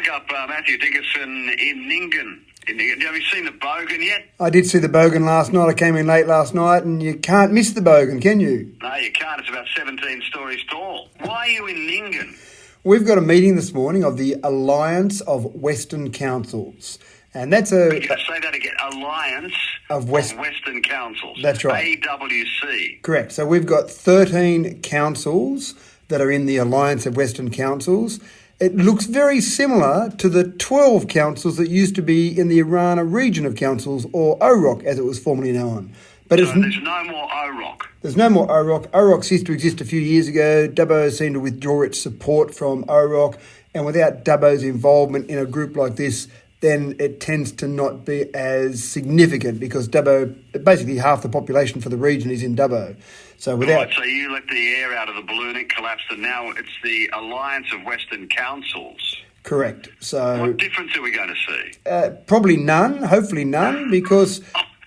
dug up Matthew Dickerson in Ningen. Have you seen the bogan yet? I did see the bogan last night. I came in late last night, and you can't miss the bogan, can you? No, you can't. It's about 17 stories tall. Why are you in Ningen? We've got a meeting this morning of the Alliance of Western Councils. And that's a... You can say that again. Alliance of Western Councils. That's right. AWC. Correct. So we've got 13 councils that are in the Alliance of Western Councils. It looks very similar to the 12 councils that used to be in the Irana region of councils, or OROC as it was formerly known. But so there's no more OROC. There's no more OROC. OROC ceased to exist a few years ago. Dubbo seemed to withdraw its support from OROC, and without Dubbo's involvement in a group like this, then it tends to not be as significant because Dubbo, basically half the population for the region is in Dubbo. So without... Right, so you let the air out of the balloon, it collapsed, and now it's the Alliance of Western Councils. Correct. So what difference are we going to see? Probably none, hopefully none, because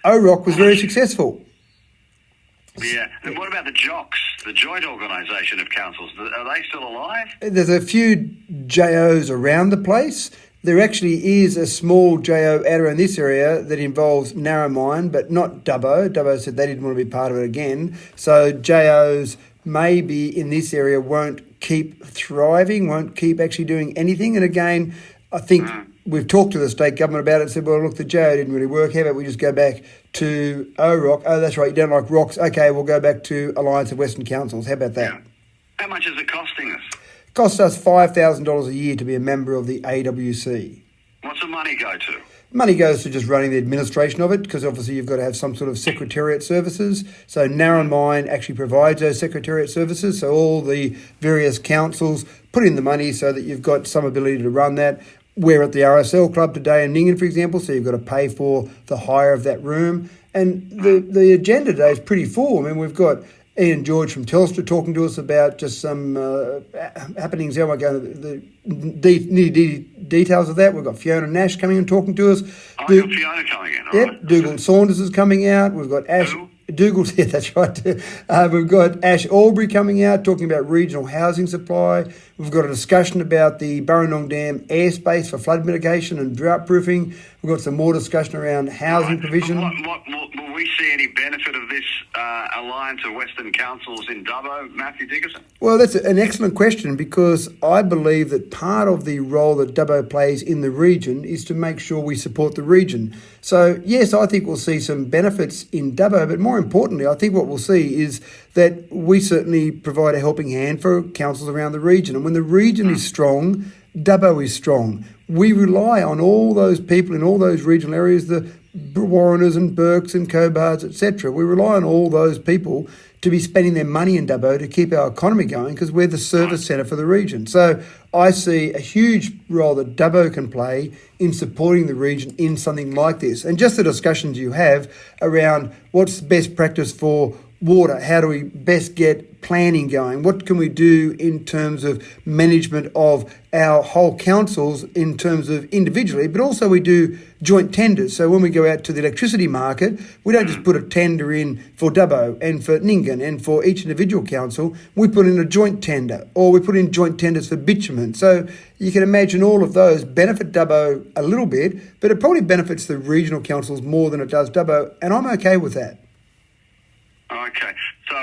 OROC was very successful. Yeah, and what about the JOCs, the Joint Organisation of Councils? Are they still alive? There's a few JOs around the place. There actually is a small JO out around this area that involves Narromine, but not Dubbo. Dubbo said they didn't want to be part of it again. So JOs maybe in this area won't keep thriving, won't keep actually doing anything. And again, I think we've talked to the state government about it and said, well, look, the JO didn't really work. How about we just go back to OROC? Oh, that's right, you don't like rocks. Okay, we'll go back to Alliance of Western Councils. How about that? Yeah. How much is it costing us? Costs us $5,000 a year to be a member of the AWC. What's the money go to? Money goes to just running the administration of it, because obviously you've got to have some sort of secretariat services. So Narromine actually provides those secretariat services. So all the various councils put in the money so that you've got some ability to run that. We're at the RSL club today in Ningen, for example, so you've got to pay for the hire of that room. And the agenda today is pretty full. I mean, we've got Ian George from Telstra talking to us about just some happenings. I won't go into the details of that. We've got Fiona Nash coming and talking to us. You've got Fiona coming in, Yep, right. Dougal Saunders is coming out. We've got Ash... Who? Dougal, yeah, that's right. We've got Ash Albury coming out talking about regional housing supply. We've got a discussion about the Burrendong Dam airspace for flood mitigation and drought proofing. We've got some more discussion around housing provision. Will we see any benefit of this Alliance of Western Councils in Dubbo, Matthew Dickerson? Well, that's an excellent question, because I believe that part of the role that Dubbo plays in the region is to make sure we support the region. So, yes, I think we'll see some benefits in Dubbo, but more importantly, I think what we'll see is that we certainly provide a helping hand for councils around the region. And when the region is strong, Dubbo is strong. We rely on all those people in all those regional areas, the Warreners and Burkes and Cobards, etc. We rely on all those people to be spending their money in Dubbo to keep our economy going, because we're the service centre for the region. So I see a huge role that Dubbo can play in supporting the region in something like this. And just the discussions you have around what's best practice for water, how do we best get planning going, what can we do in terms of management of our whole councils in terms of individually, but also we do joint tenders. So when we go out to the electricity market, we don't just put a tender in for Dubbo and for Ningen and for each individual council, we put in a joint tender, or we put in joint tenders for bitumen. So you can imagine all of those benefit Dubbo a little bit, but it probably benefits the regional councils more than it does Dubbo, and I'm okay with that. Okay, so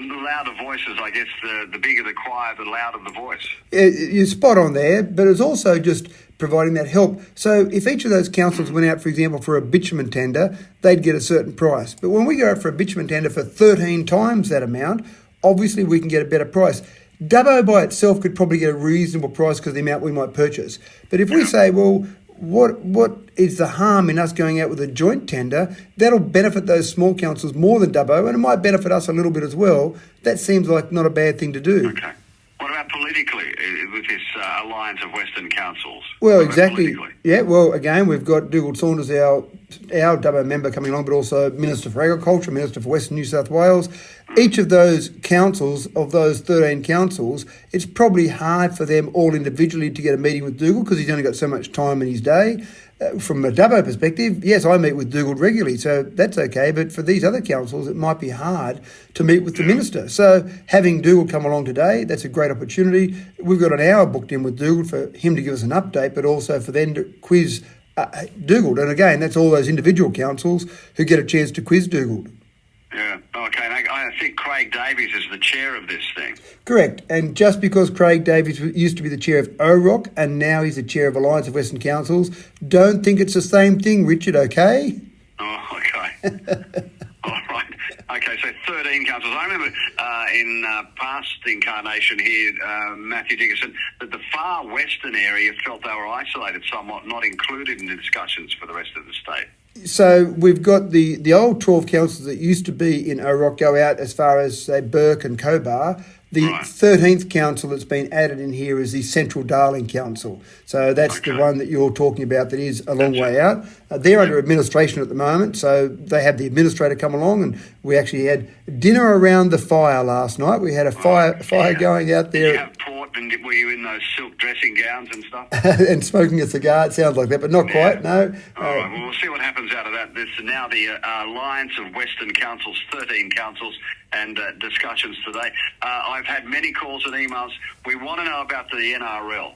the louder voices, I guess, the bigger the choir, the louder the voice. You're spot on there, but it's also just providing that help. So if each of those councils went out, for example, for a bitumen tender, they'd get a certain price. But when we go out for a bitumen tender for 13 times that amount, obviously we can get a better price. Dubbo by itself could probably get a reasonable price because of the amount we might purchase. But if we say, well, what is the harm in us going out with a joint tender? That'll benefit those small councils more than Dubbo, and it might benefit us a little bit as well. That seems like not a bad thing to do. Okay. What about politically with this Alliance of Western Councils? Well, exactly. Yeah, well, again, we've got Dougal Saunders, our our Dubbo member coming along, but also Minister for Agriculture, Minister for Western New South Wales. Each of those councils, of those 13 councils, it's probably hard for them all individually to get a meeting with Dougal because he's only got so much time in his day. From a Dubbo perspective, yes, I meet with Dougal regularly, so that's okay. But for these other councils, it might be hard to meet with the minister. So having Dougal come along today, that's a great opportunity. We've got an hour booked in with Dougal for him to give us an update, but also for them to quiz Dougal. And again, that's all those individual councils who get a chance to quiz Dougal. Yeah, okay. And I think Craig Davies is the chair of this thing. Correct. And just because Craig Davies used to be the chair of OROC and now he's the chair of Alliance of Western Councils, don't think it's the same thing, Richard, okay? Oh, okay. All right. Okay, so 13 councils. I remember in past incarnation here, Matthew Dickinson, that the far western area felt they were isolated somewhat, not included in the discussions for the rest of the state. So we've got the old 12 councils that used to be in OROC go out as far as, say, Burke and Cobar. The 13th council that's been added in here is the Central Darling Council. So that's the one that you're talking about that is a long way out. They're under administration at the moment, so they have the administrator come along, and we actually had dinner around the fire last night. We had a fire going out there. Did you have port, and were you in those silk dressing gowns and stuff? And smoking a cigar, it sounds like that, but not quite, no. All right, well, we'll see what happens out of that. There's now the Alliance of Western Councils, 13 councils, and discussions today. I've had many calls and emails. We want to know about the NRL.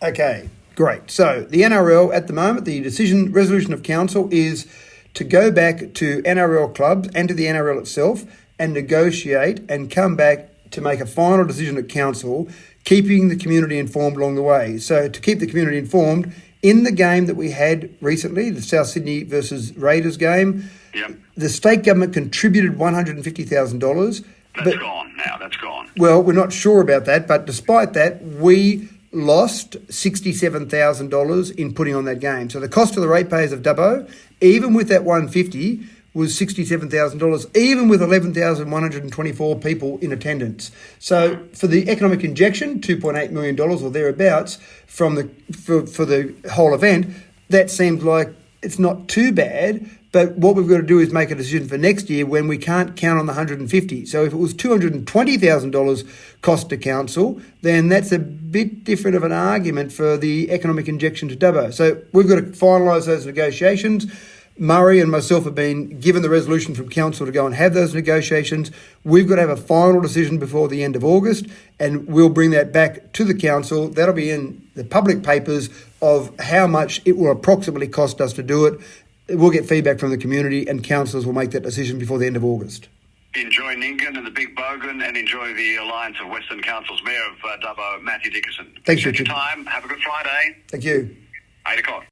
Okay, great. So the NRL at the moment, the resolution of council is to go back to NRL clubs and to the NRL itself and negotiate and come back to make a final decision at council, keeping the community informed along the way. So to keep the community informed, in the game that we had recently, the South Sydney versus Raiders game, the state government contributed $150,000. That's gone now, that's gone. Well, we're not sure about that, but despite that, we lost $67,000 in putting on that game. So the cost to the ratepayers of Dubbo, even with that $150,000, was $67,000, even with 11,124 people in attendance. So for the economic injection, $2.8 million or thereabouts for the whole event, that seems like it's not too bad. But what we've got to do is make a decision for next year when we can't count on the $150,000. So if it was $220,000 cost to council, then that's a bit different of an argument for the economic injection to Dubbo. So we've got to finalise those negotiations. Murray and myself have been given the resolution from council to go and have those negotiations. We've got to have a final decision before the end of August, and we'll bring that back to the council. That'll be in the public papers of how much it will approximately cost us to do it. We'll get feedback from the community, and councillors will make that decision before the end of August. Enjoy Ningen and the Big Bogan, and enjoy the Alliance of Western Councils. Mayor of Dubbo, Matthew Dickinson. Thanks, Richard. Time. Have a good Friday. Thank you. 8 o'clock.